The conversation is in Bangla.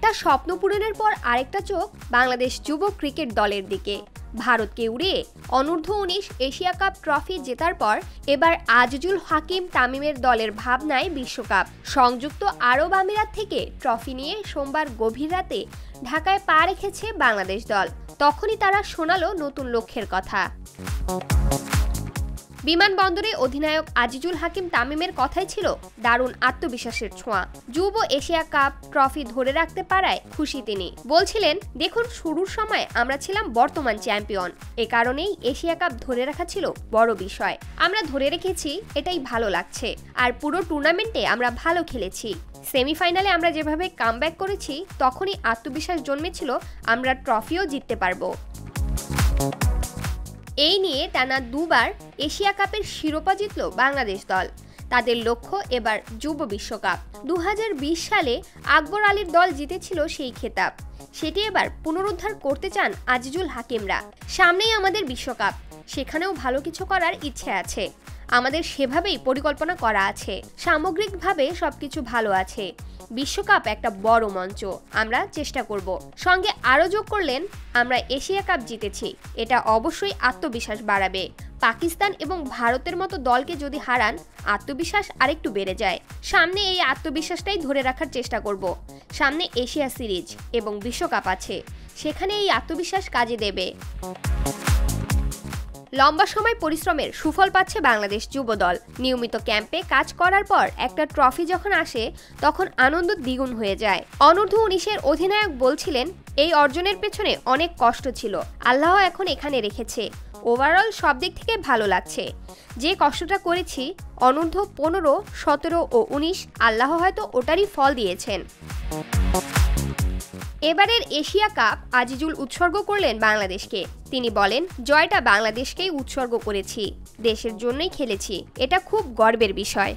একটা স্বপ্ন পূরণের পর আরেকটা চোখ বাংলাদেশ যুব ক্রিকেট দলের দিকে। ভারতকে উড়িয়ে অনূর্ধ্ব-19 এশিয়া কাপ ট্রফি জেতার পর এবার আজিজুল হাকিম তামিমের দলের ভাবনায় বিশ্বকাপ। সংযুক্ত আরব আমিরাত থেকে ট্রফি নিয়ে সোমবার গভীর রাতে ঢাকায় পা রেখেছে বাংলাদেশ দল। তখনই তারা শোনালো নতুন লক্ষ্যের কথা। বিমানবন্দরে অধিনায়ক আজিজুল হাকিম তামিমের কথাই ছিল দারুণ আত্মবিশ্বাসের ছোঁয়া। যুব এশিয়া কাপ ট্রফি ধরে রাখতে পারায় খুশি তিনি। বলছিলেন, দেখুন, শুরুর সময় আমরা ছিলাম বর্তমান চ্যাম্পিয়ন, এ কারণেই এশিয়া কাপ ধরে রাখা ছিল বড় বিষয়। আমরা ধরে রেখেছি, এটাই ভালো লাগছে। আর পুরো টুর্নামেন্টে আমরা ভালো খেলেছি। সেমিফাইনালে আমরা যেভাবে কামব্যাক করেছি, তখনই আত্মবিশ্বাস জন্মেছিল আমরা ট্রফিও জিততে পারবো। এই নিয়ে টানা দুবার এশিয়া কাপের শিরোপা জিতল বাংলাদেশ দল। তাদের লক্ষ্য এবার যুব বিশ্বকাপ। 2020 সালে আকবর আলীর দল জিতেছিল সেই খেতাব। সেটি এবার পুনরুদ্ধার করতে চান আজিজুল হাকিমরা। সামনেই আমাদের বিশ্বকাপ, সেখানেও ভালো কিছু করার ইচ্ছে আছে। আমাদের সেভাবেই পরিকল্পনা করা আছে। সামগ্রিকভাবে সবকিছু ভালো আছে। বিশ্বকাপ একটা বড় মঞ্চ, আমরা চেষ্টা করব। সঙ্গে আরও যোগ করলেন, আমরা এশিয়া কাপ জিতেছি, এটা অবশ্যই আত্মবিশ্বাস বাড়াবে। পাকিস্তান এবং ভারতের মতো দলকে যদি হারান, আত্মবিশ্বাস আরেকটু বেড়ে যায়। সামনে এই আত্মবিশ্বাসটাই ধরে রাখার চেষ্টা করব। সামনে এশিয়া সিরিজ এবং বিশ্বকাপ আছে, সেখানে এই আত্মবিশ্বাস কাজে দেবে। লম্বা সময় পরিশ্রমের সুফল পাচ্ছে বাংলাদেশ যুব দল। নিয়মিত ক্যাম্পে কাজ করার পর একটা ট্রফি যখন আসে, তখন আনন্দ দ্বিগুণ হয়ে যায়। অনূর্ধ্ব-19-এর অধিনায়ক বলছিলেন, এই অর্জনের পেছনে অনেক কষ্ট ছিল, আল্লাহ এখন এখানে রেখেছে। ওভারঅল সব দিক থেকে ভালো লাগছে। যে কষ্টটা করেছি অনূর্ধ্ব-15, 17 ও 19, আল্লাহ হয়তো ওটারই ফল দিয়েছেন। এবারের এশিয়া কাপ আজিজুল উৎসর্গ করলেন বাংলাদেশকে। তিনি বলেন, জয়টা বাংলাদেশকেই উৎসর্গ করেছি, দেশের জন্যই খেলেছি, এটা খুব গর্বের বিষয়।